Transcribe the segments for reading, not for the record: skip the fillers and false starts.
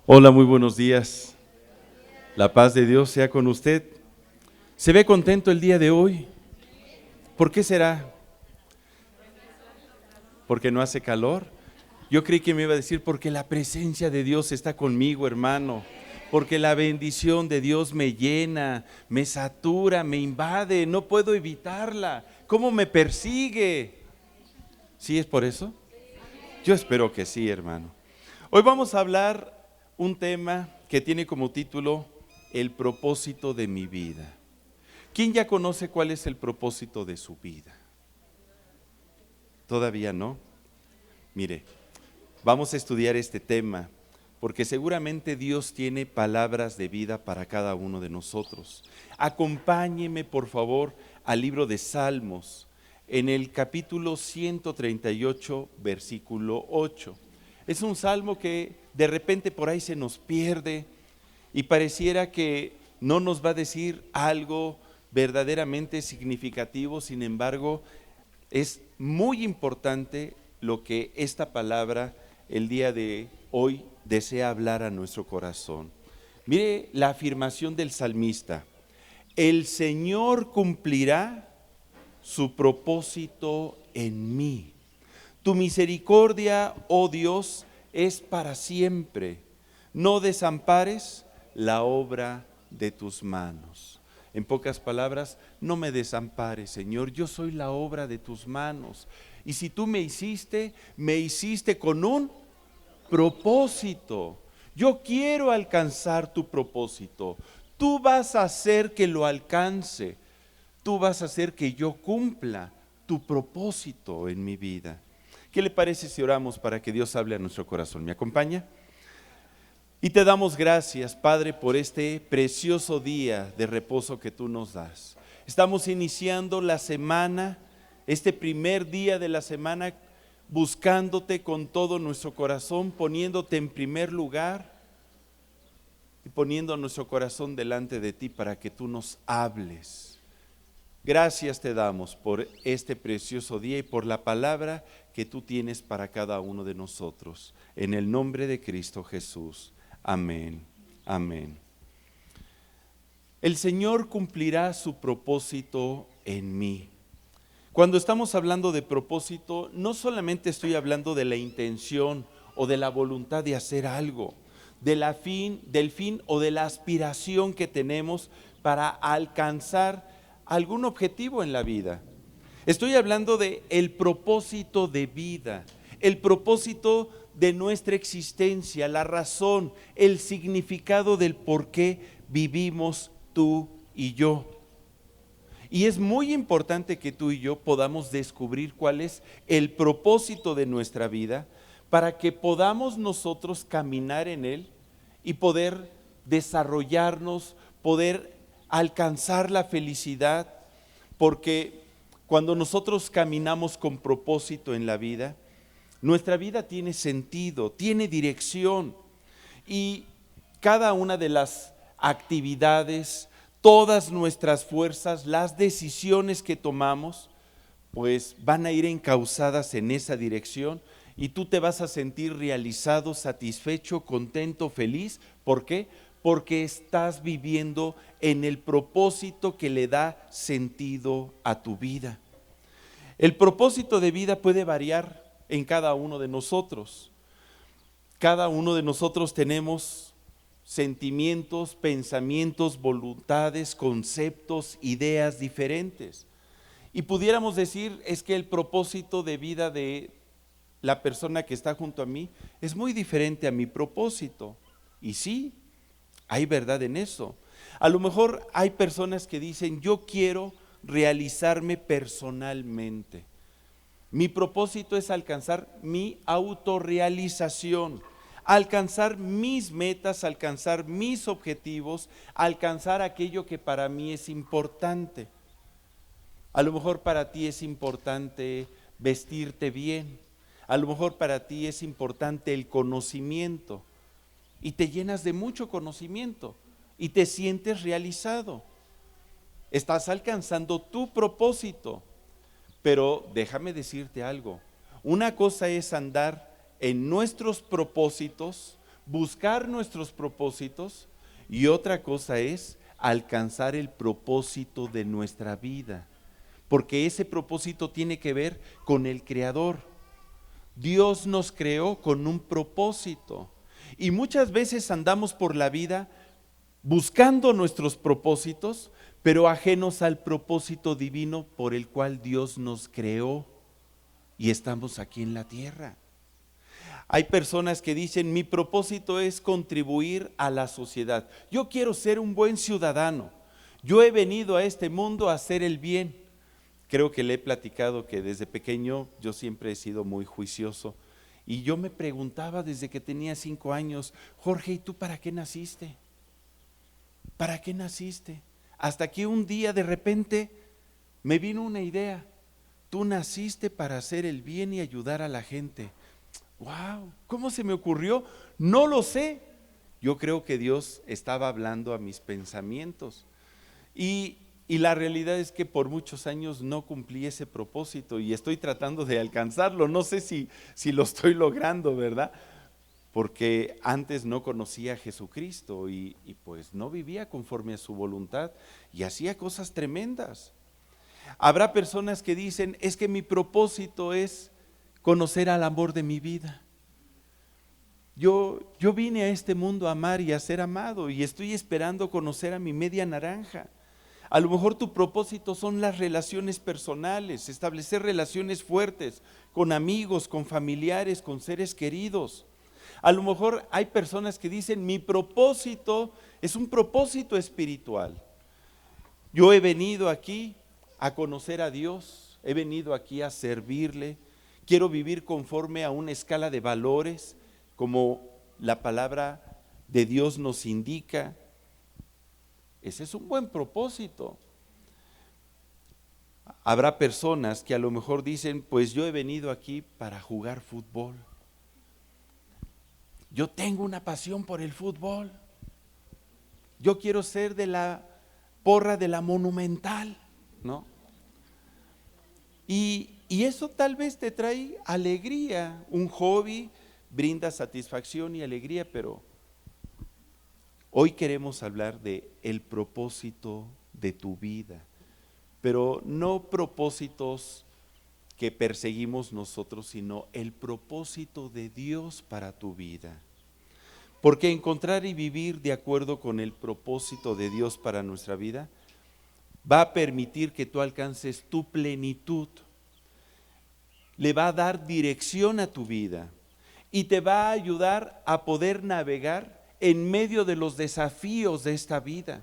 Hola, muy buenos días. La paz de Dios sea con usted. ¿Se ve contento el día de hoy? ¿Por qué será? ¿Porque no hace calor? Yo creí que me iba a decir porque la presencia de Dios está conmigo, hermano. Porque la bendición de Dios me llena, me satura, me invade, no puedo evitarla. ¿Cómo me persigue? ¿Sí es por eso? Yo espero que sí, hermano. Hoy vamos a hablar un tema que tiene como título El propósito de mi vida. ¿Quién ya conoce cuál es el propósito de su vida? ¿Todavía no? Mire, vamos a estudiar este tema porque seguramente Dios tiene palabras de vida para cada uno de nosotros. Acompáñeme, por favor, al libro de Salmos, en el capítulo 138, versículo 8. Es un salmo que de repente por ahí se nos pierde y pareciera que no nos va a decir algo verdaderamente significativo. Sin embargo, es muy importante lo que esta palabra el día de hoy desea hablar a nuestro corazón. Mire la afirmación del salmista: el Señor cumplirá su propósito en mí. Tu misericordia, oh Dios, es para siempre. No desampares la obra de tus manos. En pocas palabras, no me desampares, Señor, yo soy la obra de tus manos. Y si tú me hiciste con un propósito. Yo quiero alcanzar tu propósito. Tú vas a hacer que lo alcance. Tú vas a hacer que yo cumpla tu propósito en mi vida. ¿Qué le parece si oramos para que Dios hable a nuestro corazón? ¿Me acompaña? Y te damos gracias, Padre, por este precioso día de reposo que tú nos das. Estamos iniciando la semana, este primer día de la semana, buscándote con todo nuestro corazón, poniéndote en primer lugar y poniendo nuestro corazón delante de ti para que tú nos hables. Gracias te damos por este precioso día y por la palabra que tú tienes para cada uno de nosotros. En el nombre de Cristo Jesús. Amén. Amén. El Señor cumplirá su propósito en mí. Cuando estamos hablando de propósito, no solamente estoy hablando de la intención o de la voluntad de hacer algo, del fin o de la aspiración que tenemos para alcanzar algún objetivo en la vida. Estoy hablando de el propósito de vida, el propósito de nuestra existencia, la razón, el significado del por qué vivimos tú y yo. Y es muy importante que tú y yo podamos descubrir cuál es el propósito de nuestra vida para que podamos nosotros caminar en él y poder desarrollarnos, poder alcanzar la felicidad, porque cuando nosotros caminamos con propósito en la vida, nuestra vida tiene sentido, tiene dirección y cada una de las actividades, todas nuestras fuerzas, las decisiones que tomamos, pues van a ir encauzadas en esa dirección y tú te vas a sentir realizado, satisfecho, contento, feliz. ¿Por qué? Porque estás viviendo en el propósito que le da sentido a tu vida. El propósito de vida puede variar en cada uno de nosotros. Cada uno de nosotros tenemos sentimientos, pensamientos, voluntades, conceptos, ideas diferentes. Y pudiéramos decir, es que el propósito de vida de la persona que está junto a mí es muy diferente a mi propósito. Y sí, hay verdad en eso. A lo mejor hay personas que dicen, yo quiero realizarme personalmente. Mi propósito es alcanzar mi autorrealización, alcanzar mis metas, alcanzar mis objetivos, alcanzar aquello que para mí es importante. A lo mejor para ti es importante vestirte bien, a lo mejor para ti es importante el conocimiento y te llenas de mucho conocimiento y te sientes realizado. Estás alcanzando tu propósito. Pero déjame decirte algo, una cosa es andar en nuestros propósitos buscar nuestros propósitos y otra cosa es alcanzar el propósito de nuestra vida, porque ese propósito tiene que ver con el Creador. Dios nos creó con un propósito y muchas veces andamos por la vida buscando nuestros propósitos, pero ajenos al propósito divino por el cual Dios nos creó y estamos aquí en la tierra. Hay personas que dicen, mi propósito es contribuir a la sociedad. Yo quiero ser un buen ciudadano. Yo he venido a este mundo a hacer el bien. Creo que le he platicado que desde pequeño yo siempre he sido muy juicioso. Y yo me preguntaba desde que tenía 5 años, Jorge, ¿y tú para qué naciste? ¿Para qué naciste? Hasta que un día de repente me vino una idea. Tú naciste para hacer el bien y ayudar a la gente. ¡Wow! ¿Cómo se me ocurrió? No lo sé. Yo creo que Dios estaba hablando a mis pensamientos. Y la realidad es que por muchos años no cumplí ese propósito y estoy tratando de alcanzarlo. No sé si lo estoy logrando, ¿verdad? Porque antes no conocía a Jesucristo y pues no vivía conforme a su voluntad y hacía cosas tremendas. Habrá personas que dicen, es que mi propósito es conocer al amor de mi vida. Yo vine a este mundo a amar y a ser amado y estoy esperando conocer a mi media naranja. A lo mejor tu propósito son las relaciones personales, establecer relaciones fuertes con amigos, con familiares, con seres queridos. A lo mejor hay personas que dicen, mi propósito es un propósito espiritual. Yo he venido aquí a conocer a Dios, he venido aquí a servirle, quiero vivir conforme a una escala de valores, como la palabra de Dios nos indica. Ese es un buen propósito. Habrá personas que a lo mejor dicen, pues yo he venido aquí para jugar fútbol. Yo tengo una pasión por el fútbol. Yo quiero ser de la porra de la Monumental, ¿no? Y eso tal vez te trae alegría. Un hobby brinda satisfacción y alegría, pero hoy queremos hablar de el propósito de tu vida, pero no propósitos que perseguimos nosotros, sino el propósito de Dios para tu vida. Porque encontrar y vivir de acuerdo con el propósito de Dios para nuestra vida va a permitir que tú alcances tu plenitud, le va a dar dirección a tu vida y te va a ayudar a poder navegar en medio de los desafíos de esta vida.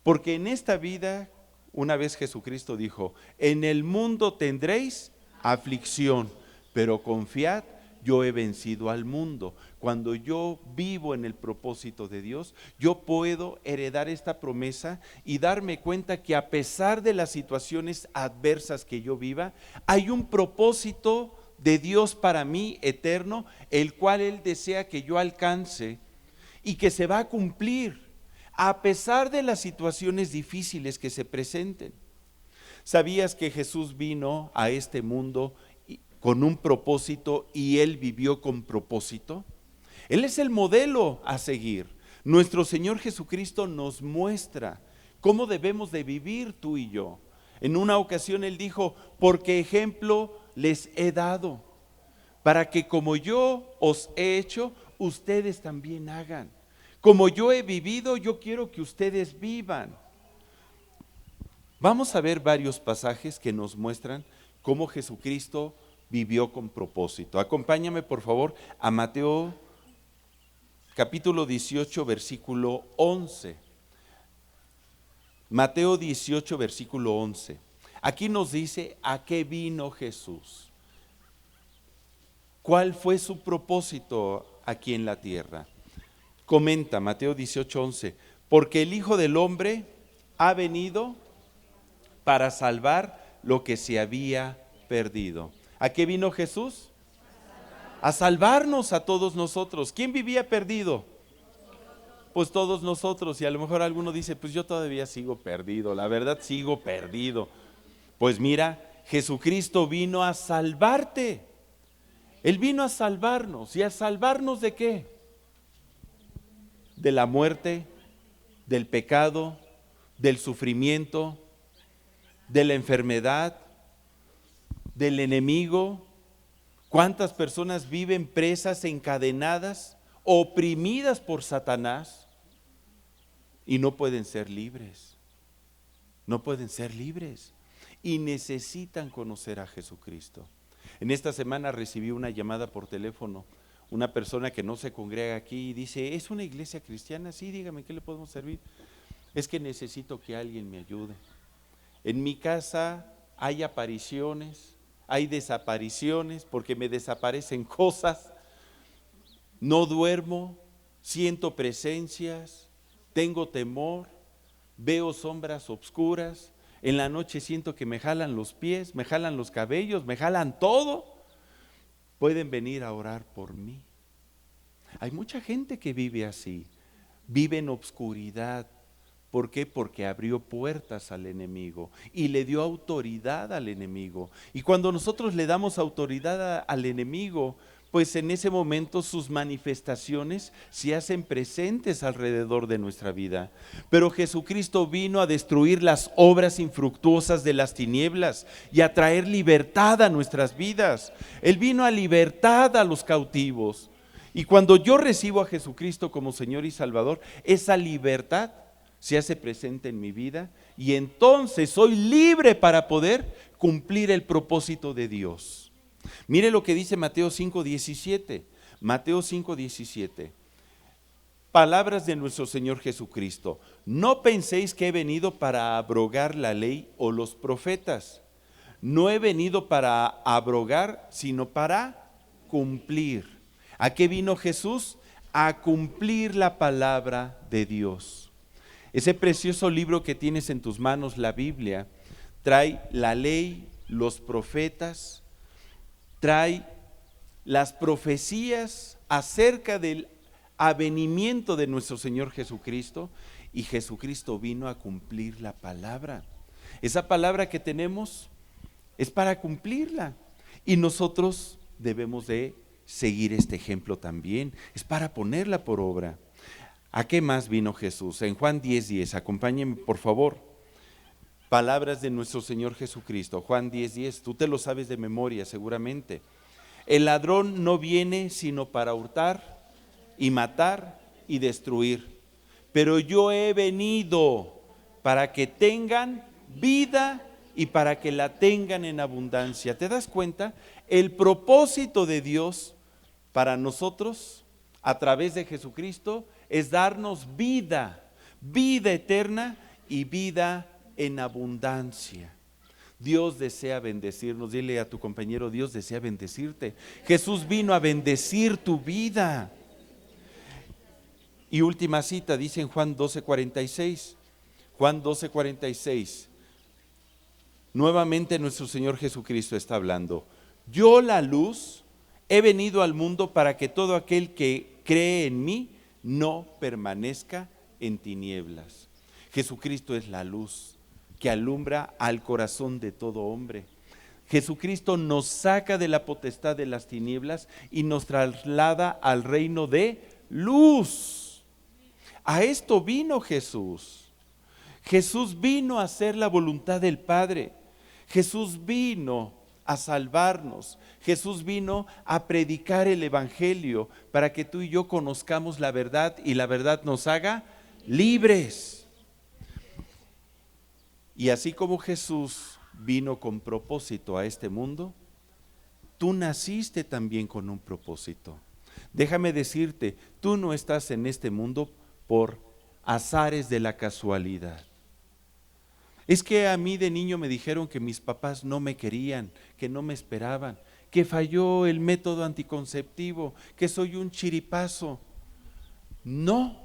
Porque en esta vida, una vez Jesucristo dijo, en el mundo tendréis aflicción, pero confiad, yo he vencido al mundo. Cuando yo vivo en el propósito de Dios, yo puedo heredar esta promesa y darme cuenta que a pesar de las situaciones adversas que yo viva, hay un propósito de Dios para mí eterno, el cual Él desea que yo alcance y que se va a cumplir a pesar de las situaciones difíciles que se presenten. ¿Sabías que Jesús vino a este mundo con un propósito y Él vivió con propósito? Él es el modelo a seguir. Nuestro Señor Jesucristo nos muestra cómo debemos de vivir tú y yo. En una ocasión Él dijo, porque ejemplo les he dado, para que como yo os he hecho, ustedes también hagan. Como yo he vivido, yo quiero que ustedes vivan. Vamos a ver varios pasajes que nos muestran cómo Jesucristo vivió con propósito. Acompáñame por favor a Mateo capítulo 18 versículo 11. Mateo 18 versículo 11. Aquí nos dice a qué vino Jesús. ¿Cuál fue su propósito aquí en la tierra? Comenta Mateo 18:11, porque el Hijo del Hombre ha venido para salvar lo que se había perdido. ¿A qué vino Jesús? A salvarnos a todos nosotros. ¿Quién vivía perdido? Pues todos nosotros. Y a lo mejor alguno dice, pues yo todavía sigo perdido, la verdad sigo perdido. Pues mira, Jesucristo vino a salvarte. Él vino a salvarnos. ¿Y a salvarnos de qué? de la muerte, del pecado, del sufrimiento, de la enfermedad, del enemigo. ¿Cuántas personas viven presas, encadenadas, oprimidas por Satanás y no pueden ser libres? No pueden ser libres y necesitan conocer a Jesucristo. En esta semana recibí una llamada por teléfono, una persona que no se congrega aquí y dice, ¿es una iglesia cristiana? Sí, dígame, ¿qué le podemos servir? Es que necesito que alguien me ayude. En mi casa hay apariciones, hay desapariciones, porque me desaparecen cosas, no duermo, siento presencias, tengo temor, veo sombras oscuras, en la noche siento que me jalan los pies, me jalan los cabellos, me jalan todo. Pueden venir a orar por mí. Hay mucha gente que vive así, vive en obscuridad. ¿Por qué? Porque abrió puertas al enemigo y le dio autoridad al enemigo. Y cuando nosotros le damos autoridad al enemigo, pues en ese momento sus manifestaciones se hacen presentes alrededor de nuestra vida. Pero Jesucristo vino a destruir las obras infructuosas de las tinieblas y a traer libertad a nuestras vidas. Él vino a libertad a los cautivos. Y cuando yo recibo a Jesucristo como Señor y Salvador, esa libertad se hace presente en mi vida y entonces soy libre para poder cumplir el propósito de Dios. Mire lo que dice Mateo 5:17. Mateo 5:17. Palabras de nuestro Señor Jesucristo. No penséis que he venido para abrogar la ley o los profetas. No he venido para abrogar, sino para cumplir. ¿A qué vino Jesús? A cumplir la palabra de Dios. Ese precioso libro que tienes en tus manos, la Biblia, trae la ley, los profetas, trae las profecías acerca del avenimiento de nuestro Señor Jesucristo, y Jesucristo vino a cumplir la palabra. Esa palabra que tenemos es para cumplirla y nosotros debemos de seguir este ejemplo también, es para ponerla por obra. ¿A qué más vino Jesús? En Juan 10:10, acompáñenme por favor. Palabras de nuestro Señor Jesucristo, Juan 10:10, tú te lo sabes de memoria seguramente. El ladrón no viene sino para hurtar y matar y destruir, pero yo he venido para que tengan vida y para que la tengan en abundancia. ¿Te das cuenta? El propósito de Dios para nosotros a través de Jesucristo es darnos vida, vida eterna y vida en abundancia. Dios desea bendecirnos. Dile a tu compañero, Dios desea bendecirte. Jesús vino a bendecir tu vida. Y última cita, dice en Juan 12:46. Juan 12:46. Nuevamente nuestro Señor Jesucristo está hablando. Yo, la luz, he venido al mundo para que todo aquel que cree en mí no permanezca en tinieblas. Jesucristo es la luz que alumbra al corazón de todo hombre. Jesucristo nos saca de la potestad de las tinieblas y nos traslada al reino de luz. A esto vino Jesús. Jesús vino a hacer la voluntad del Padre. Jesús vino a salvarnos. Jesús vino a predicar el evangelio para que tú y yo conozcamos la verdad y la verdad nos haga libres. Y así como Jesús vino con propósito a este mundo, tú naciste también con un propósito. Déjame decirte, tú no estás en este mundo por azares de la casualidad. Es que a mí de niño me dijeron que mis papás no me querían, que no me esperaban, que falló el método anticonceptivo, que soy un chiripazo. No,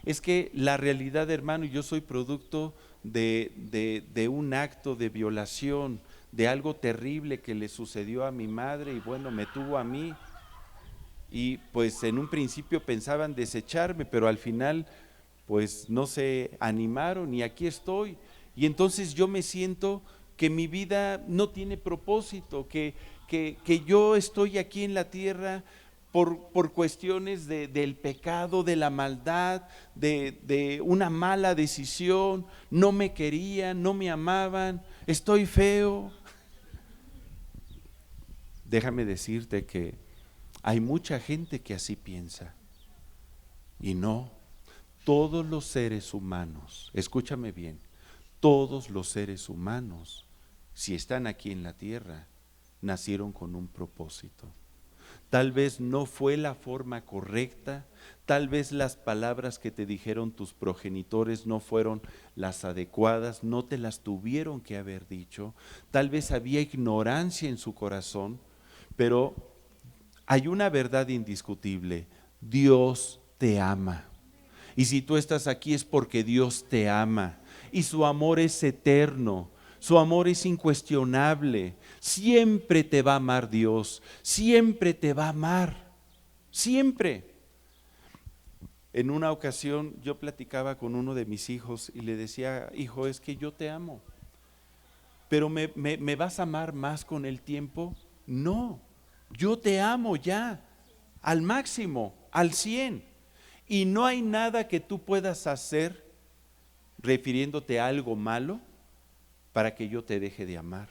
es que la realidad, hermano, yo soy producto de un acto de violación, de algo terrible que le sucedió a mi madre y bueno, me tuvo a mí. Y pues en un principio pensaban desecharme, pero al final pues no se animaron y aquí estoy. Y entonces yo me siento que mi vida no tiene propósito, que yo estoy aquí en la tierra por cuestiones del pecado, de la maldad, de una mala decisión, no me querían, no me amaban, estoy feo. Déjame decirte que hay mucha gente que así piensa. Y no, todos los seres humanos, escúchame bien, todos los seres humanos, si están aquí en la tierra, nacieron con un propósito. Tal vez no fue la forma correcta, tal vez las palabras que te dijeron tus progenitores no fueron las adecuadas, no te las tuvieron que haber dicho, tal vez había ignorancia en su corazón, pero hay una verdad indiscutible: Dios te ama. Y si tú estás aquí es porque Dios te ama. Y su amor es eterno, su amor es incuestionable. Siempre te va a amar Dios, siempre te va a amar, siempre. En una ocasión yo platicaba con uno de mis hijos y le decía: hijo, es que yo te amo, pero ¿me vas a amar más con el tiempo? No, yo te amo ya, al máximo, al 100. Y no hay nada que tú puedas hacer refiriéndote a algo malo para que yo te deje de amar.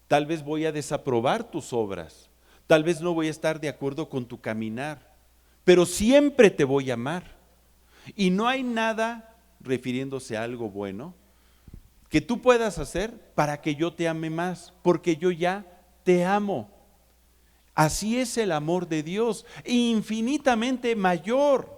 Tal vez voy a desaprobar tus obras, tal vez no voy a estar de acuerdo con tu caminar, pero siempre te voy a amar. Y no hay nada, refiriéndose a algo bueno, que tú puedas hacer para que yo te ame más, porque yo ya te amo. Así es el amor de Dios, infinitamente mayor.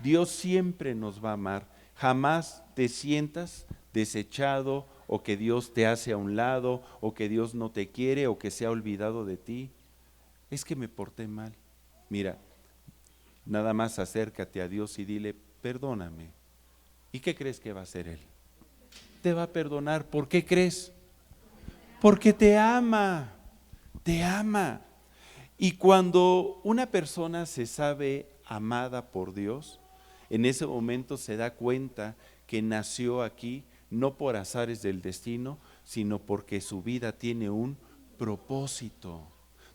Dios siempre nos va a amar. Jamás te sientas desechado, o que Dios te hace a un lado, o que Dios no te quiere, o que se ha olvidado de ti. Es que me porté mal. Mira, nada más acércate a Dios y dile: perdóname. ¿Y qué crees que va a hacer Él? Te va a perdonar. ¿Por qué crees? Porque te ama, te ama. Y cuando una persona se sabe amada por Dios, en ese momento se da cuenta que nació aquí no por azares del destino, sino porque su vida tiene un propósito.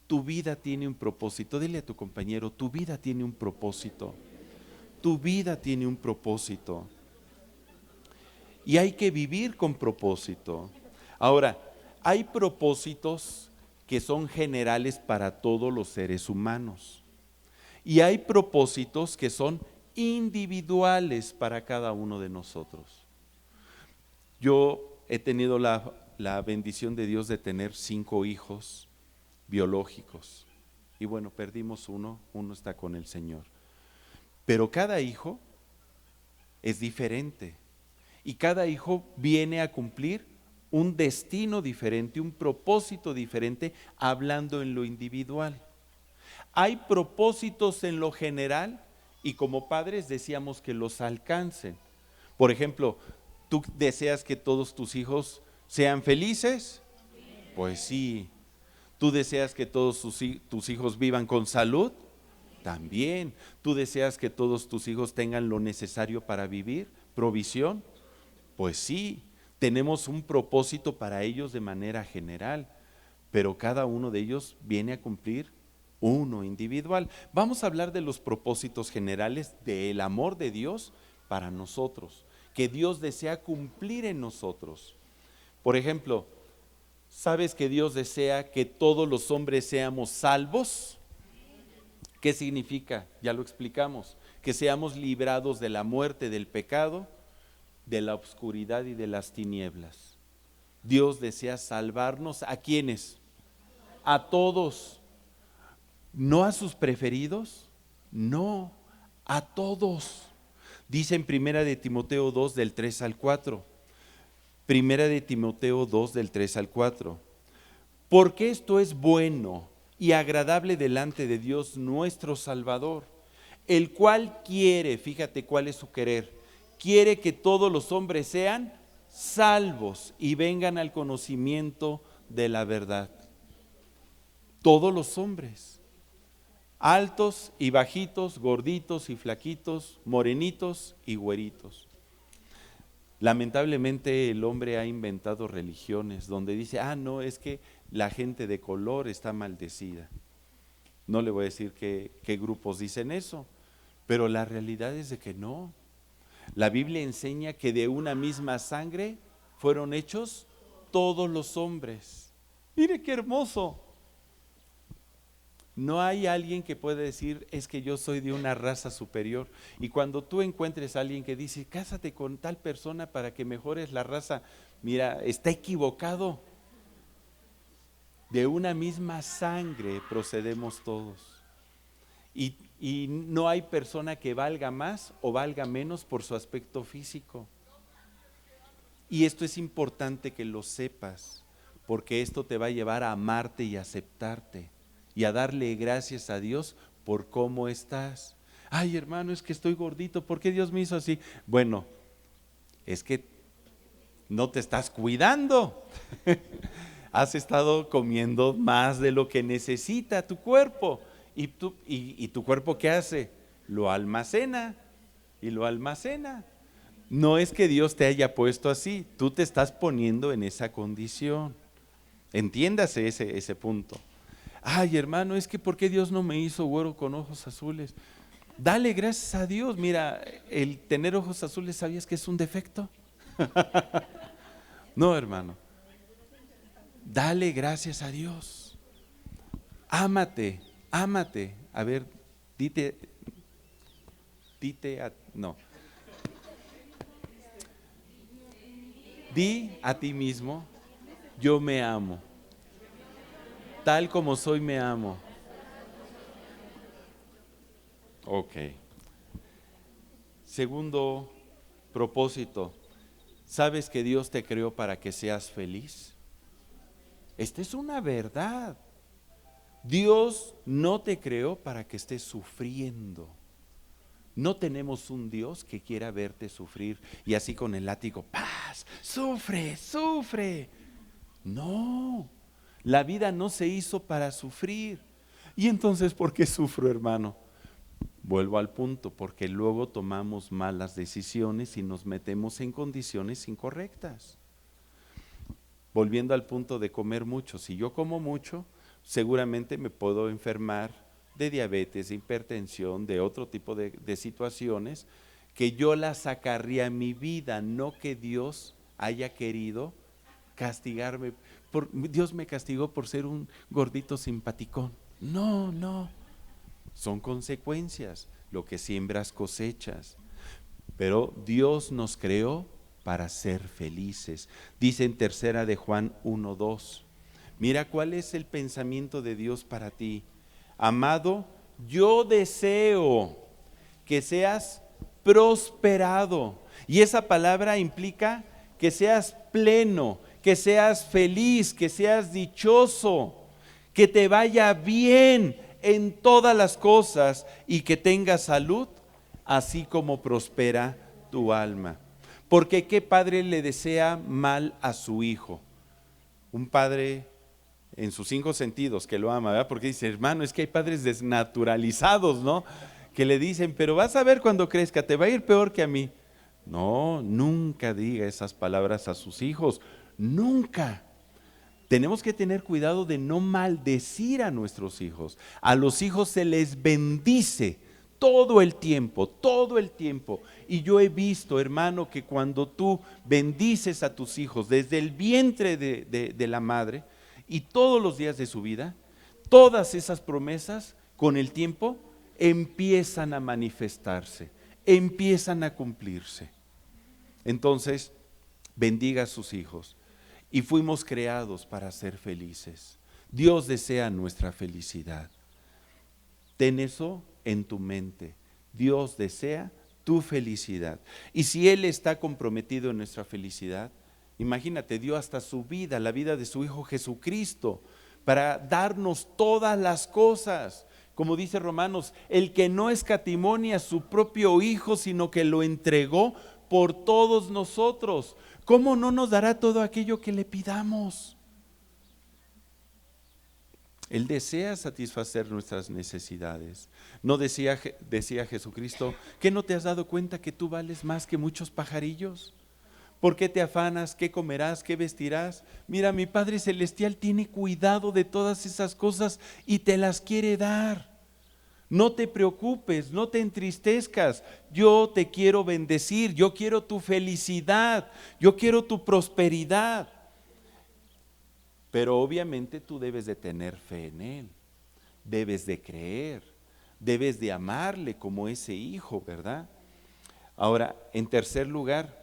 Tu vida tiene un propósito. Dile a tu compañero: tu vida tiene un propósito. Tu vida tiene un propósito. Y hay que vivir con propósito. Ahora, hay propósitos que son generales para todos los seres humanos. Y hay propósitos que son individuales para cada uno de nosotros. Yo he tenido la bendición de Dios de tener 5 hijos biológicos. Y bueno, perdimos uno está con el Señor. Pero cada hijo es diferente. Y cada hijo viene a cumplir un destino diferente, un propósito diferente, hablando en lo individual. Hay propósitos en lo general y como padres decíamos que los alcancen. Por ejemplo, ¿tú deseas que todos tus hijos sean felices? Pues sí. ¿Tú deseas que todos tus hijos vivan con salud? También. ¿Tú deseas que todos tus hijos tengan lo necesario para vivir? ¿Provisión? Pues sí. Tenemos un propósito para ellos de manera general, pero cada uno de ellos viene a cumplir uno individual. Vamos a hablar de los propósitos generales del amor de Dios para nosotros, que Dios desea cumplir en nosotros. Por ejemplo, ¿sabes que Dios desea que todos los hombres seamos salvos? ¿Qué significa? Ya lo explicamos, que seamos librados de la muerte, del pecado, de la oscuridad y de las tinieblas. Dios desea salvarnos. ¿A quiénes? A todos. ¿No a sus preferidos? No, a todos. Dice en Primera de Timoteo 2 del 3 al 4. Primera de Timoteo 2 del 3 al 4. Porque esto es bueno y agradable delante de Dios nuestro Salvador, el cual quiere, fíjate cuál es su querer, quiere que todos los hombres sean salvos y vengan al conocimiento de la verdad. Todos los hombres, altos y bajitos, gorditos y flaquitos, morenitos y güeritos. Lamentablemente el hombre ha inventado religiones donde dice: no, es que la gente de color está maldecida. No le voy a decir qué grupos dicen eso, pero la realidad es de que no. La Biblia enseña que de una misma sangre fueron hechos todos los hombres. Mire qué hermoso. No hay alguien que pueda decir, es que yo soy de una raza superior. Y cuando tú encuentres a alguien que dice, cásate con tal persona para que mejores la raza, mira, está equivocado. De una misma sangre procedemos todos. Y no hay persona que valga más o valga menos por su aspecto físico. Y esto es importante que lo sepas, porque esto te va a llevar a amarte y aceptarte y a darle gracias a Dios por cómo estás. Ay, hermano, es que estoy gordito, ¿por qué Dios me hizo así? Bueno, es que no te estás cuidando. Has estado comiendo más de lo que necesita tu cuerpo. ¿Y tu cuerpo qué hace? Lo almacena y lo almacena. No es que Dios te haya puesto así, tú te estás poniendo en esa condición. Entiéndase ese punto. Ay, hermano, es que ¿por qué Dios no me hizo güero con ojos azules? Dale gracias a Dios. Mira, el tener ojos azules, ¿sabías que es un defecto? No, hermano. Dale gracias a Dios. Ámate, ámate. A ver, no. Di a ti mismo, yo me amo. Tal como soy, me amo. Ok. Segundo propósito, ¿sabes que Dios te creó para que seas feliz? Esta es una verdad. Dios no te creó para que estés sufriendo. No tenemos un Dios que quiera verte sufrir y así con el látigo, paz, sufre, sufre. No, la vida no se hizo para sufrir. ¿Y entonces por qué sufro, hermano? Vuelvo al punto, porque luego tomamos malas decisiones y nos metemos en condiciones incorrectas. Volviendo al punto de comer mucho, si yo como mucho, seguramente me puedo enfermar de diabetes, de hipertensión, de otro tipo de situaciones que yo las acarrea a mi vida, no que Dios haya querido castigarme. Dios me castigó por ser un gordito simpaticón. No, no. Son consecuencias, lo que siembras cosechas. Pero Dios nos creó para ser felices. Dice en tercera de Juan 1:2. Mira cuál es el pensamiento de Dios para ti. Amado, yo deseo que seas prosperado. Y esa palabra implica que seas pleno, que seas feliz, que seas dichoso, que te vaya bien en todas las cosas y que tengas salud, así como prospera tu alma. Porque ¿qué padre le desea mal a su hijo? Un padre en sus 5 sentidos que lo ama, ¿verdad? Porque dice, hermano, es que hay padres desnaturalizados, ¿no? Que le dicen, pero vas a ver cuando crezca, te va a ir peor que a mí. No, nunca diga esas palabras a sus hijos, nunca. Tenemos que tener cuidado de no maldecir a nuestros hijos. A los hijos se les bendice todo el tiempo, todo el tiempo. Y yo he visto, hermano, que cuando tú bendices a tus hijos desde el vientre de la madre y todos los días de su vida, todas esas promesas con el tiempo empiezan a manifestarse, empiezan a cumplirse. Entonces, bendiga a sus hijos. Y fuimos creados para ser felices. Dios desea nuestra felicidad. Ten eso en tu mente. Dios desea tu felicidad. Y si Él está comprometido en nuestra felicidad, imagínate, dio hasta su vida, la vida de su Hijo Jesucristo, para darnos todas las cosas. Como dice Romanos, el que no escatimó ni a su propio Hijo, sino que lo entregó por todos nosotros. ¿Cómo no nos dará todo aquello que le pidamos? Él desea satisfacer nuestras necesidades. ¿No decía Jesucristo, que no te has dado cuenta que tú vales más que muchos pajarillos? ¿Por qué te afanas? ¿Qué comerás? ¿Qué vestirás? Mira, mi Padre Celestial tiene cuidado de todas esas cosas y te las quiere dar. No te preocupes, no te entristezcas. Yo te quiero bendecir, yo quiero tu felicidad, yo quiero tu prosperidad. Pero obviamente tú debes de tener fe en Él, debes de creer, debes de amarle como ese hijo, ¿verdad? Ahora, en tercer lugar,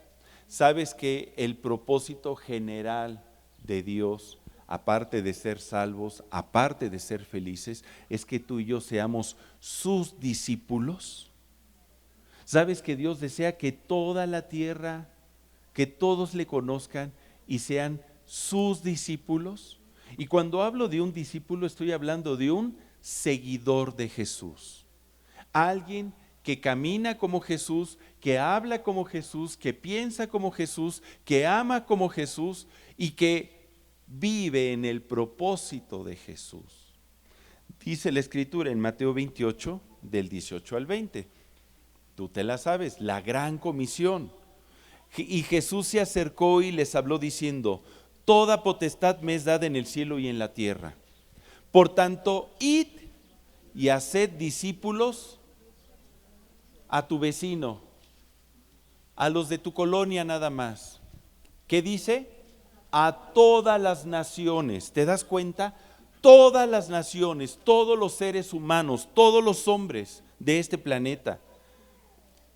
sabes que el propósito general de Dios, aparte de ser salvos, aparte de ser felices, es que tú y yo seamos sus discípulos. ¿Sabes que Dios desea que toda la tierra, que todos le conozcan y sean sus discípulos? Y cuando hablo de un discípulo, estoy hablando de un seguidor de Jesús. Alguien que camina como Jesús, que habla como Jesús, que piensa como Jesús, que ama como Jesús y que vive en el propósito de Jesús. Dice la Escritura en Mateo 28, del 18 al 20. Tú te la sabes, la gran comisión. Y Jesús se acercó y les habló diciendo: toda potestad me es dada en el cielo y en la tierra. Por tanto, id y haced discípulos a tu vecino, a los de tu colonia nada más. ¿Qué dice? A todas las naciones. ¿Te das cuenta? Todas las naciones, todos los seres humanos, todos los hombres de este planeta,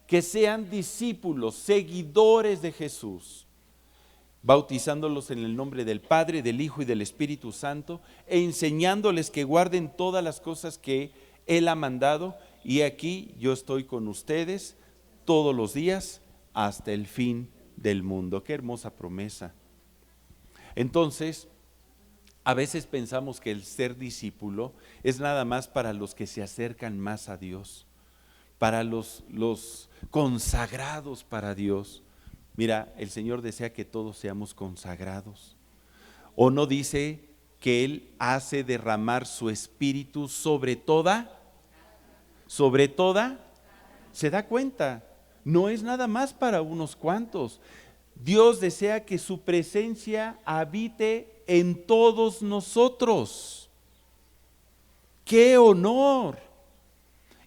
que sean discípulos, seguidores de Jesús, bautizándolos en el nombre del Padre, del Hijo y del Espíritu Santo, e enseñándoles que guarden todas las cosas que Él ha mandado. Y aquí yo estoy con ustedes todos los días hasta el fin del mundo. Qué hermosa promesa. Entonces, a veces pensamos que el ser discípulo es nada más para los que se acercan más a Dios, para los consagrados para Dios. Mira, el Señor desea que todos seamos consagrados. ¿O no dice que Él hace derramar su espíritu sobre toda? Sobre toda, ¿se da cuenta? No es nada más para unos cuantos. Dios desea que su presencia habite en todos nosotros. ¡Qué honor!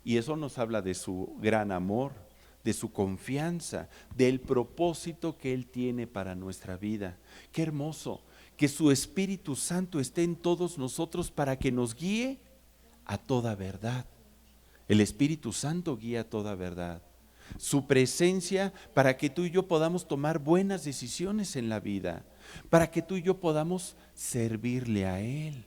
Y eso nos habla de su gran amor, de su confianza, del propósito que Él tiene para nuestra vida. ¡Qué hermoso! Que su Espíritu Santo esté en todos nosotros para que nos guíe a toda verdad. El Espíritu Santo guía toda verdad. Su presencia para que tú y yo podamos tomar buenas decisiones en la vida, para que tú y yo podamos servirle a Él.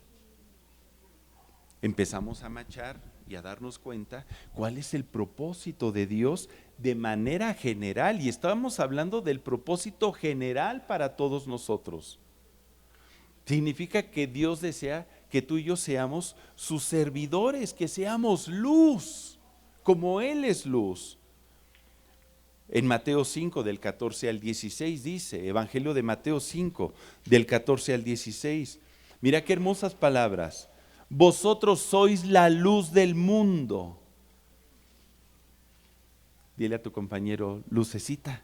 Empezamos a machar y a darnos cuenta cuál es el propósito de Dios de manera general, y estábamos hablando del propósito general para todos nosotros. Significa que Dios desea que tú y yo seamos sus servidores, que seamos luz, como Él es luz. En Mateo 5, del 14 al 16 dice, Evangelio de Mateo 5, del 14 al 16. Mira qué hermosas palabras. Vosotros sois la luz del mundo. Dile a tu compañero: lucecita,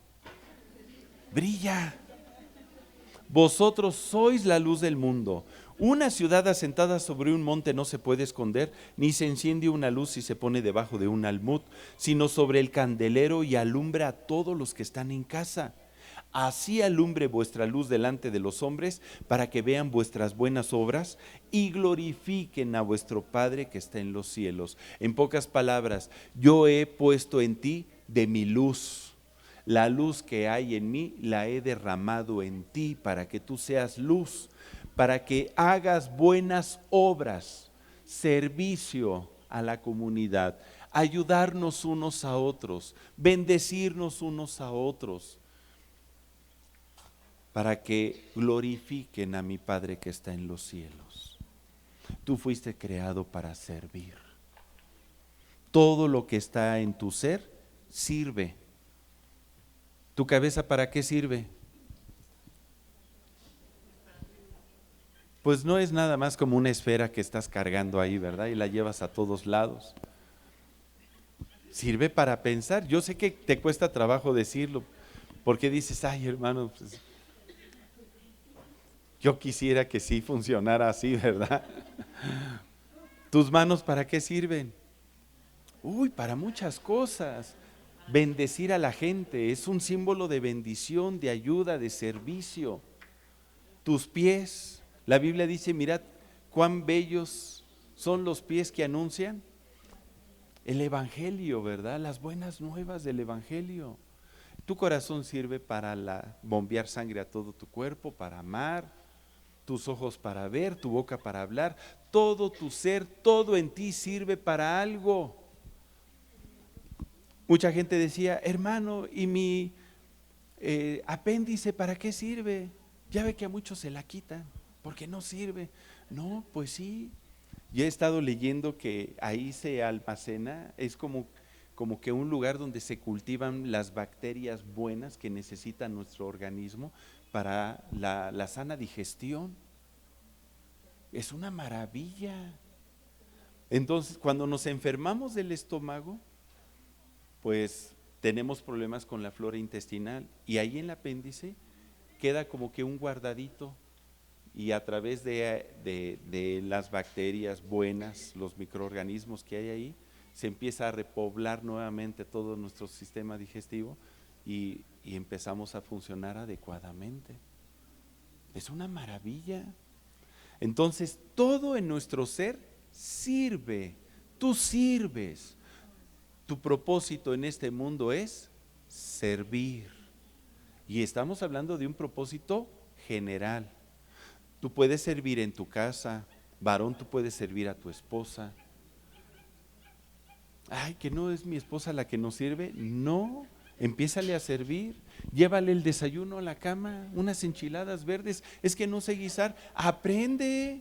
brilla. Vosotros sois la luz del mundo. Una ciudad asentada sobre un monte no se puede esconder, ni se enciende una luz y se pone debajo de un almud, sino sobre el candelero y alumbra a todos los que están en casa. Así alumbre vuestra luz delante de los hombres, para que vean vuestras buenas obras y glorifiquen a vuestro Padre que está en los cielos. En pocas palabras, yo he puesto en ti de mi luz. La luz que hay en mí la he derramado en ti para que tú seas luz, para que hagas buenas obras, servicio a la comunidad, ayudarnos unos a otros, bendecirnos unos a otros, para que glorifiquen a mi Padre que está en los cielos. Tú fuiste creado para servir. Todo lo que está en tu ser sirve. ¿Tu cabeza para qué sirve? Pues no es nada más como una esfera que estás cargando ahí, ¿verdad? Y la llevas a todos lados. Sirve para pensar. Yo sé que te cuesta trabajo decirlo, Porque dices, ay hermano, pues, yo quisiera que sí funcionara así, ¿verdad? ¿Tus manos para qué sirven? Uy, para muchas cosas. Bendecir a la gente es un símbolo de bendición, de ayuda, de servicio. Tus pies, la Biblia dice, mirad cuán bellos son los pies que anuncian el Evangelio, ¿verdad? Las buenas nuevas del Evangelio. Tu corazón sirve para bombear sangre a todo tu cuerpo, para amar, tus ojos para ver, tu boca para hablar, todo tu ser, todo en ti sirve para algo. Mucha gente decía, hermano, ¿y mi apéndice para qué sirve? Ya ve que a muchos se la quitan, porque no sirve. No, pues sí. Yo he estado leyendo que ahí se almacena, es como que un lugar donde se cultivan las bacterias buenas que necesita nuestro organismo para la sana digestión. Es una maravilla. Entonces, cuando nos enfermamos del estómago, pues tenemos problemas con la flora intestinal y ahí en el apéndice queda como que un guardadito y a través de las bacterias buenas, los microorganismos que hay ahí, se empieza a repoblar nuevamente todo nuestro sistema digestivo y empezamos a funcionar adecuadamente. Es una maravilla. Entonces, todo en nuestro ser sirve, tú sirves. Tu propósito en este mundo es servir. Y estamos hablando de un propósito general. Tú puedes servir en tu casa, varón, tú puedes servir a tu esposa. Ay, que no es mi esposa la que nos sirve. No, empiézale a servir. Llévale el desayuno a la cama, unas enchiladas verdes. Es que no sé guisar. Aprende.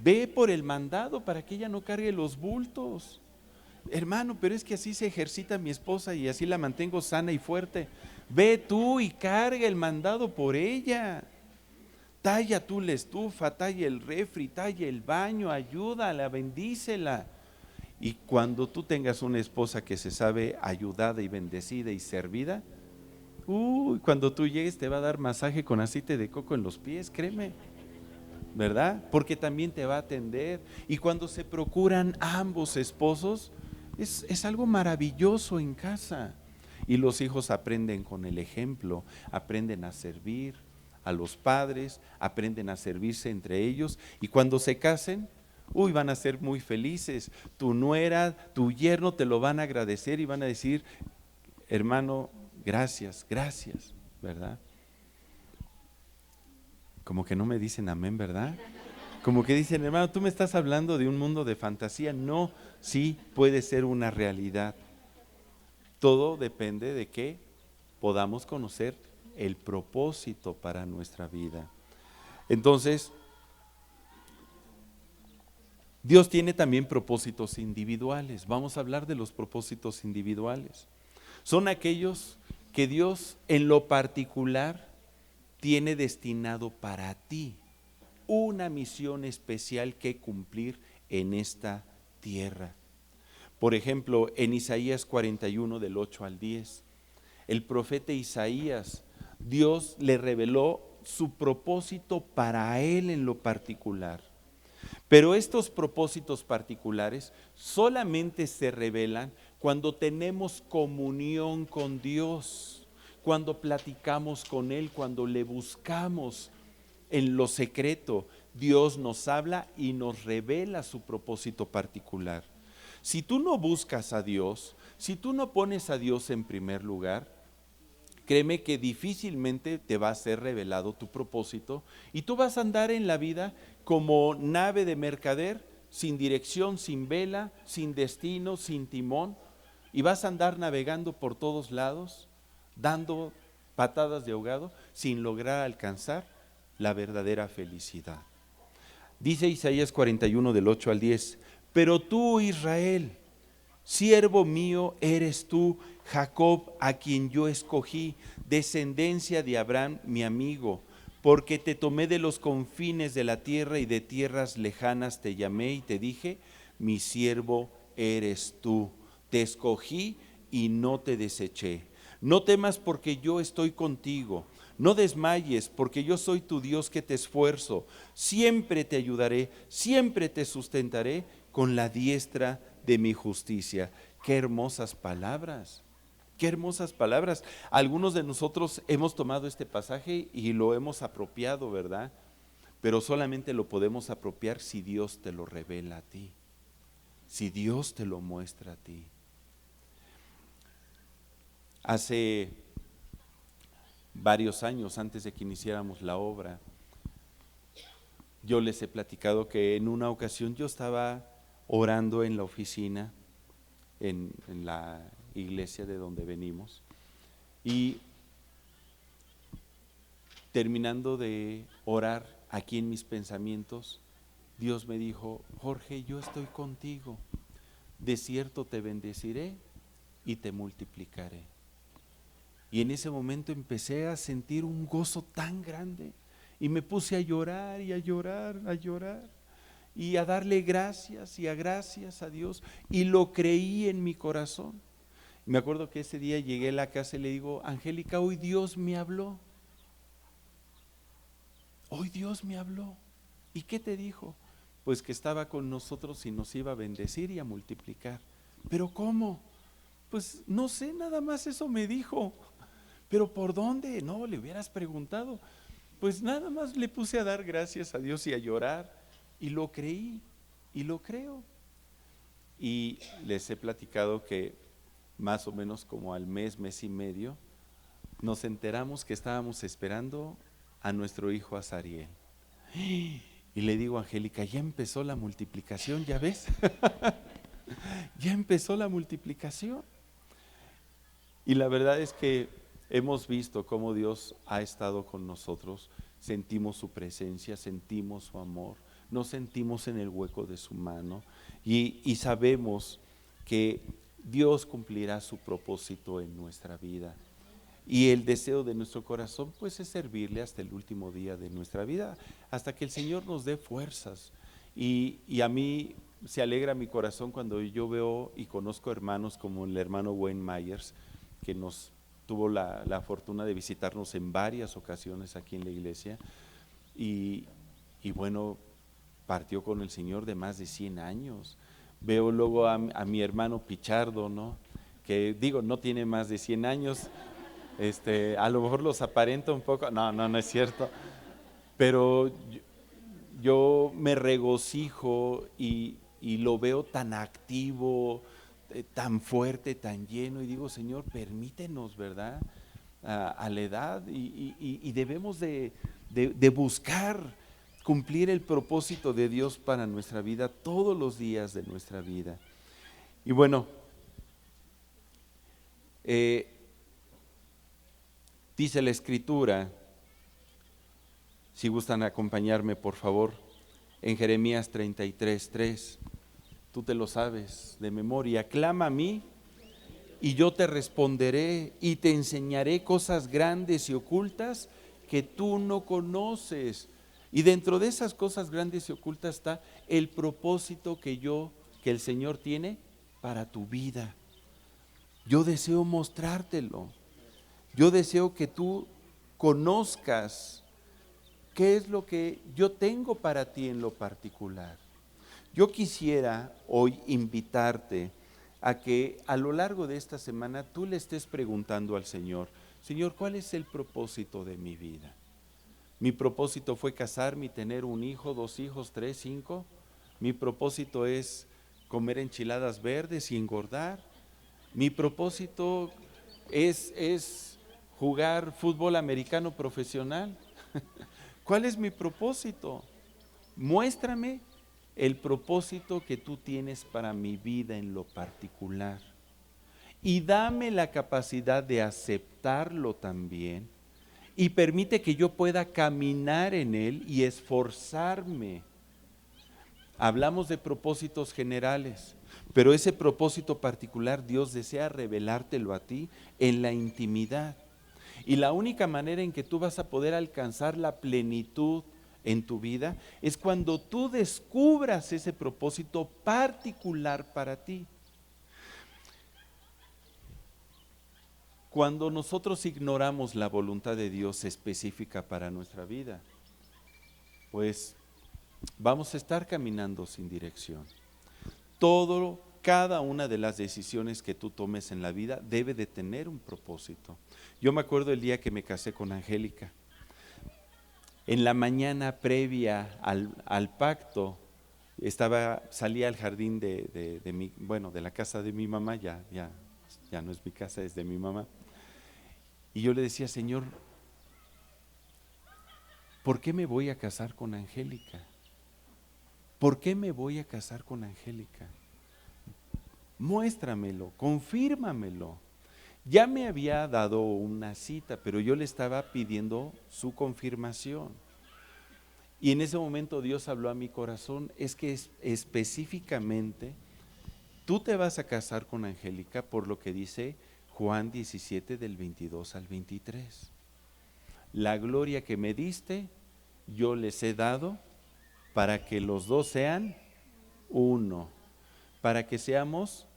Ve por el mandado para que ella no cargue los bultos. Hermano, pero es que así se ejercita mi esposa y así la mantengo sana y fuerte. Ve tú y carga el mandado por ella. Talla tú la estufa, talla el refri, talla el baño, ayúdala, bendícela. Y cuando tú tengas una esposa que se sabe ayudada y bendecida y servida, cuando tú llegues te va a dar masaje con aceite de coco en los pies, créeme, ¿verdad? Porque también te va a atender. Y cuando se procuran ambos esposos, es algo maravilloso en casa. Y los hijos aprenden con el ejemplo, aprenden a servir a los padres, aprenden a servirse entre ellos. Y cuando se casen, van a ser muy felices. Tu nuera, tu yerno te lo van a agradecer y van a decir, hermano, gracias, gracias, ¿verdad? Como que no me dicen amén, ¿verdad? Como que dicen, hermano, tú me estás hablando de un mundo de fantasía. No, sí puede ser una realidad. Todo depende de que podamos conocer el propósito para nuestra vida. Entonces, Dios tiene también propósitos individuales. Vamos a hablar de los propósitos individuales. Son aquellos que Dios en lo particular tiene destinado para ti. Una misión especial que cumplir en esta tierra. Por ejemplo, en Isaías 41 del 8 al 10, el profeta Isaías, Dios le reveló su propósito para él en lo particular. Pero estos propósitos particulares solamente se revelan cuando tenemos comunión con Dios, cuando platicamos con Él, cuando le buscamos en lo secreto. Dios nos habla y nos revela su propósito particular. Si tú no buscas a Dios, si tú no pones a Dios en primer lugar, créeme que difícilmente te va a ser revelado tu propósito y tú vas a andar en la vida como nave de mercader, sin dirección, sin vela, sin destino, sin timón, y vas a andar navegando por todos lados, dando patadas de ahogado, sin lograr alcanzar la verdadera felicidad. Dice Isaías 41 del 8 al 10, pero tú, Israel, siervo mío eres tú, Jacob, a quien yo escogí, descendencia de Abraham, mi amigo, porque te tomé de los confines de la tierra y de tierras lejanas te llamé y te dije, mi siervo eres tú. Te escogí y no te deseché. No temas porque yo estoy contigo. No desmayes porque yo soy tu Dios que te esfuerzo. Siempre te ayudaré, siempre te sustentaré con la diestra de mi justicia. Qué hermosas palabras. Qué hermosas palabras. Algunos de nosotros hemos tomado este pasaje y lo hemos apropiado, ¿verdad? Pero solamente lo podemos apropiar si Dios te lo revela a ti, si Dios te lo muestra a ti. Hace varios años, antes de que iniciáramos la obra, yo les he platicado que en una ocasión yo estaba orando en la oficina, en la iglesia de donde venimos, y terminando de orar aquí en mis pensamientos, Dios me dijo: Jorge, yo estoy contigo, de cierto te bendeciré y te multiplicaré. Y en ese momento empecé a sentir un gozo tan grande y me puse a llorar y a llorar, a llorar y a darle gracias y a gracias a Dios, y lo creí en mi corazón. Me acuerdo que ese día llegué a la casa y le digo: Angélica, hoy Dios me habló. Hoy Dios me habló. ¿Y qué te dijo? Pues que estaba con nosotros y nos iba a bendecir y a multiplicar. ¿Pero cómo? Pues no sé, nada más eso me dijo. ¿Pero por dónde? No, le hubieras preguntado. Pues nada más le puse a dar gracias a Dios y a llorar, y lo creí y lo creo. Y les he platicado que más o menos como al mes, mes y medio, nos enteramos que estábamos esperando a nuestro hijo Azariel. Y le digo a Angélica: ya empezó la multiplicación, ¿ya ves? Ya empezó la multiplicación. Y la verdad es que hemos visto cómo Dios ha estado con nosotros, sentimos su presencia, sentimos su amor, nos sentimos en el hueco de su mano, y sabemos que Dios cumplirá su propósito en nuestra vida. Y el deseo de nuestro corazón pues es servirle hasta el último día de nuestra vida, hasta que el Señor nos dé fuerzas. Y a mí se alegra mi corazón cuando yo veo y conozco hermanos como el hermano Wayne Myers, que nos tuvo la fortuna de visitarnos en varias ocasiones aquí en la iglesia, y bueno, partió con el Señor de más de 100 años. Veo luego a mi hermano Pichardo, ¿no? Que digo, no tiene más de 100 años, a lo mejor los aparenta un poco, no es cierto, pero yo me regocijo y lo veo tan activo, tan fuerte, tan lleno, y digo: Señor, permítenos, ¿verdad? A la edad, y debemos de buscar cumplir el propósito de Dios para nuestra vida todos los días de nuestra vida. Y bueno, dice la Escritura, si gustan acompañarme por favor, en Jeremías 33:3, tú te lo sabes de memoria: clama a mí y yo te responderé y te enseñaré cosas grandes y ocultas que tú no conoces. Y dentro de esas cosas grandes y ocultas está el propósito que el Señor tiene para tu vida. Yo deseo mostrártelo. Yo deseo que tú conozcas qué es lo que yo tengo para ti en lo particular. Yo quisiera hoy invitarte a que a lo largo de esta semana tú le estés preguntando al Señor: Señor, ¿cuál es el propósito de mi vida? Mi propósito fue casarme y tener un hijo, 2 hijos, 3, 5. Mi propósito es comer enchiladas verdes y engordar. Mi propósito es jugar fútbol americano profesional. ¿Cuál es mi propósito? Muéstrame el propósito que tú tienes para mi vida en lo particular, y dame la capacidad de aceptarlo también, y permite que yo pueda caminar en él y esforzarme. Hablamos de propósitos generales, pero ese propósito particular Dios desea revelártelo a ti en la intimidad. Y la única manera en que tú vas a poder alcanzar la plenitud en tu vida es cuando tú descubras ese propósito particular para ti. Cuando nosotros ignoramos la voluntad de Dios específica para nuestra vida, pues vamos a estar caminando sin dirección. Cada una de las decisiones que tú tomes en la vida debe de tener un propósito. Yo me acuerdo el día que me casé con Angélica. En la mañana previa al pacto, salía al jardín de la casa de mi mamá, ya no es mi casa, es de mi mamá. Y yo le decía, Señor, ¿por qué me voy a casar con Angélica? ¿Por qué me voy a casar con Angélica? Muéstramelo, confírmamelo. Ya me había dado una cita, pero yo le estaba pidiendo su confirmación. Y en ese momento Dios habló a mi corazón, es que específicamente tú te vas a casar con Angélica por lo que dice Juan 17 del 22 al 23. La gloria que me diste, yo les he dado para que los dos sean uno, para que seamos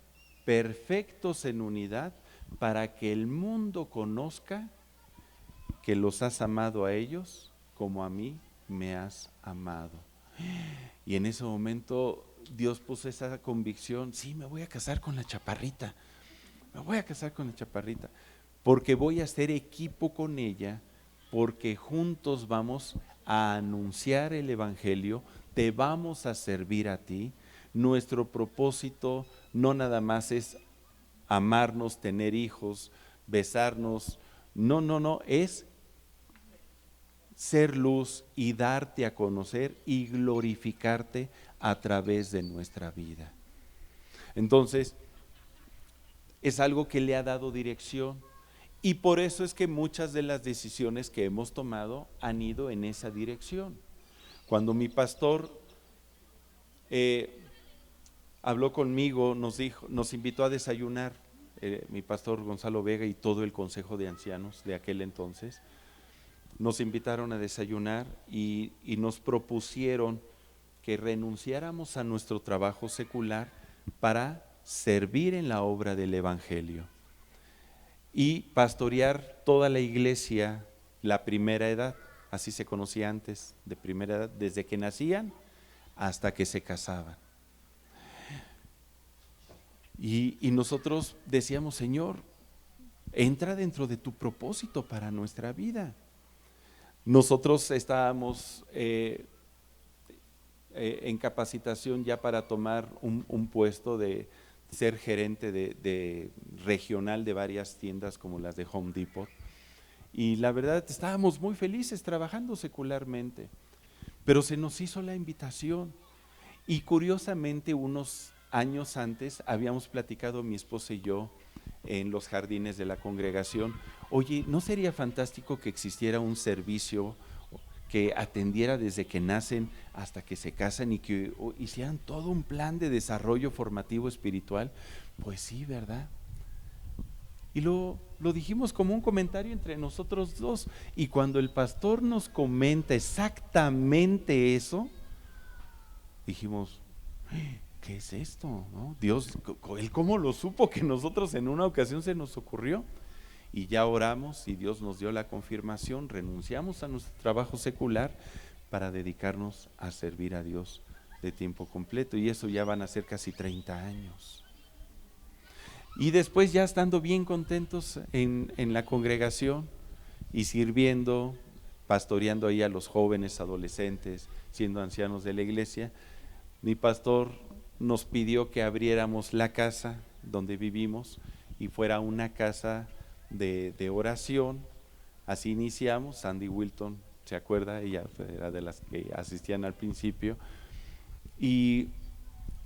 perfectos en unidad, para que el mundo conozca que los has amado a ellos como a mí me has amado. Y en ese momento Dios puso esa convicción, sí, me voy a casar con la chaparrita, porque voy a hacer equipo con ella, porque juntos vamos a anunciar el evangelio, te vamos a servir a ti. Nuestro propósito no nada más es amarnos, tener hijos, besarnos, no, es ser luz y darte a conocer y glorificarte a través de nuestra vida. Entonces, es algo que le ha dado dirección y por eso es que muchas de las decisiones que hemos tomado han ido en esa dirección. Cuando mi pastor habló conmigo, nos invitó a desayunar, mi pastor Gonzalo Vega y todo el consejo de ancianos de aquel entonces, nos invitaron a desayunar y nos propusieron que renunciáramos a nuestro trabajo secular para servir en la obra del evangelio y pastorear toda la iglesia, la primera edad, así se conocía antes, de primera edad, desde que nacían hasta que se casaban. Y nosotros decíamos, Señor, entra dentro de tu propósito para nuestra vida. Nosotros estábamos en capacitación ya para tomar un puesto de ser gerente de regional de varias tiendas como las de Home Depot. Y la verdad estábamos muy felices trabajando secularmente, pero se nos hizo la invitación. Y curiosamente unos años antes habíamos platicado mi esposa y yo en los jardines de la congregación, oye, ¿no sería fantástico que existiera un servicio que atendiera desde que nacen hasta que se casan y que hicieran todo un plan de desarrollo formativo espiritual? Pues sí, ¿verdad? Y lo dijimos como un comentario entre nosotros dos, y cuando el pastor nos comenta exactamente eso, dijimos, ¿qué es esto? ¿No? Dios, ¿él cómo lo supo que nosotros en una ocasión se nos ocurrió? Y ya oramos y Dios nos dio la confirmación, renunciamos a nuestro trabajo secular para dedicarnos a servir a Dios de tiempo completo, y eso ya van a ser casi 30 años. Y después, ya estando bien contentos en la congregación y sirviendo, pastoreando ahí a los jóvenes, adolescentes, siendo ancianos de la iglesia, mi pastor nos pidió que abriéramos la casa donde vivimos y fuera una casa de oración. Así iniciamos. Sandy Wilton, ¿se acuerda? Ella era de las que asistían al principio. Y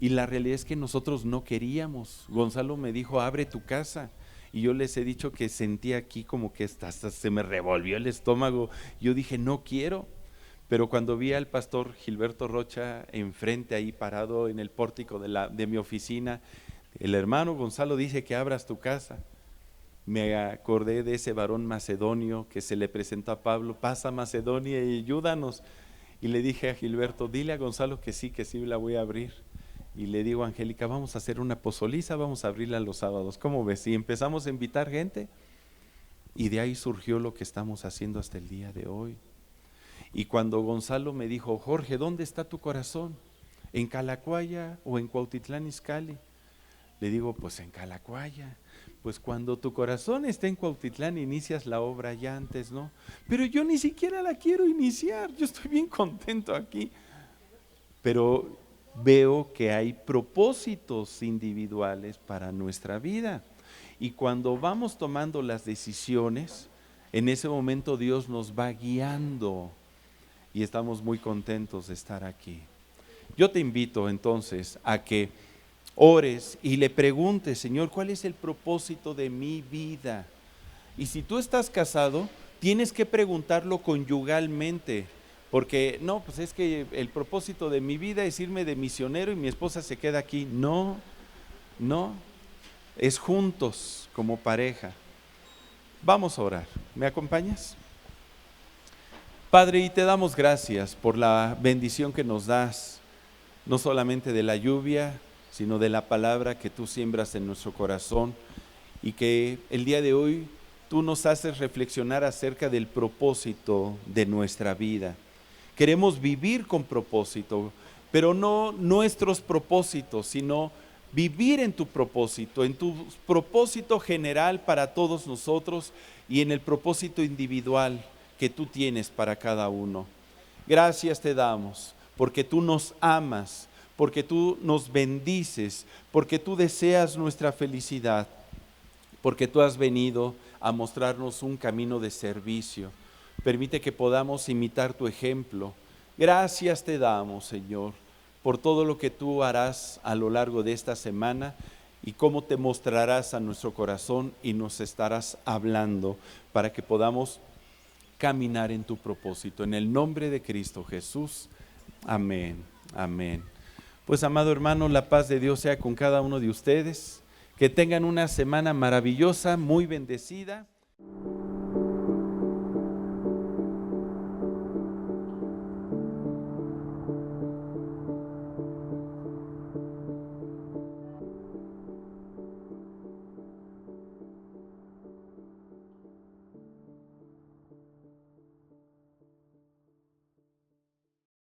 la realidad es que nosotros no queríamos. Gonzalo me dijo, abre tu casa. Y yo les he dicho que sentí aquí como que hasta se me revolvió el estómago. Yo dije, no quiero. Pero cuando vi al pastor Gilberto Rocha enfrente ahí parado en el pórtico de mi oficina, el hermano Gonzalo dice que abras tu casa. Me acordé de ese varón macedonio que se le presentó a Pablo, pasa Macedonia y ayúdanos. Y le dije a Gilberto, dile a Gonzalo que sí la voy a abrir. Y le digo a Angélica, vamos a hacer una pozoliza, vamos a abrirla los sábados, ¿cómo ves? Y empezamos a invitar gente. Y de ahí surgió lo que estamos haciendo hasta el día de hoy. Y cuando Gonzalo me dijo, Jorge, ¿dónde está tu corazón? ¿En Calacuaya o en Cuautitlán Izcalli? Le digo, pues en Calacuaya. Pues cuando tu corazón está en Cuautitlán inicias la obra ya antes, ¿no? Pero yo ni siquiera la quiero iniciar, yo estoy bien contento aquí. Pero veo que hay propósitos individuales para nuestra vida. Y cuando vamos tomando las decisiones, en ese momento Dios nos va guiando y estamos muy contentos de estar aquí. Yo te invito entonces a que ores y le preguntes, Señor, ¿cuál es el propósito de mi vida? Y si tú estás casado, tienes que preguntarlo conyugalmente, porque no, pues es que el propósito de mi vida es irme de misionero y mi esposa se queda aquí. No, no, es juntos como pareja. Vamos a orar, ¿me acompañas? Padre, y te damos gracias por la bendición que nos das, no solamente de la lluvia, sino de la palabra que tú siembras en nuestro corazón y que el día de hoy tú nos haces reflexionar acerca del propósito de nuestra vida. Queremos vivir con propósito, pero no nuestros propósitos, sino vivir en tu propósito general para todos nosotros y en el propósito individual que tú tienes para cada uno. Gracias te damos porque tú nos amas, porque tú nos bendices, porque tú deseas nuestra felicidad, porque tú has venido a mostrarnos un camino de servicio. Permite que podamos imitar tu ejemplo. Gracias te damos, Señor, por todo lo que tú harás a lo largo de esta semana y cómo te mostrarás a nuestro corazón y nos estarás hablando para que podamos caminar en tu propósito. En el nombre de Cristo Jesús. Amén. Amén. Pues, amado hermano, la paz de Dios sea con cada uno de ustedes. Que tengan una semana maravillosa, muy bendecida.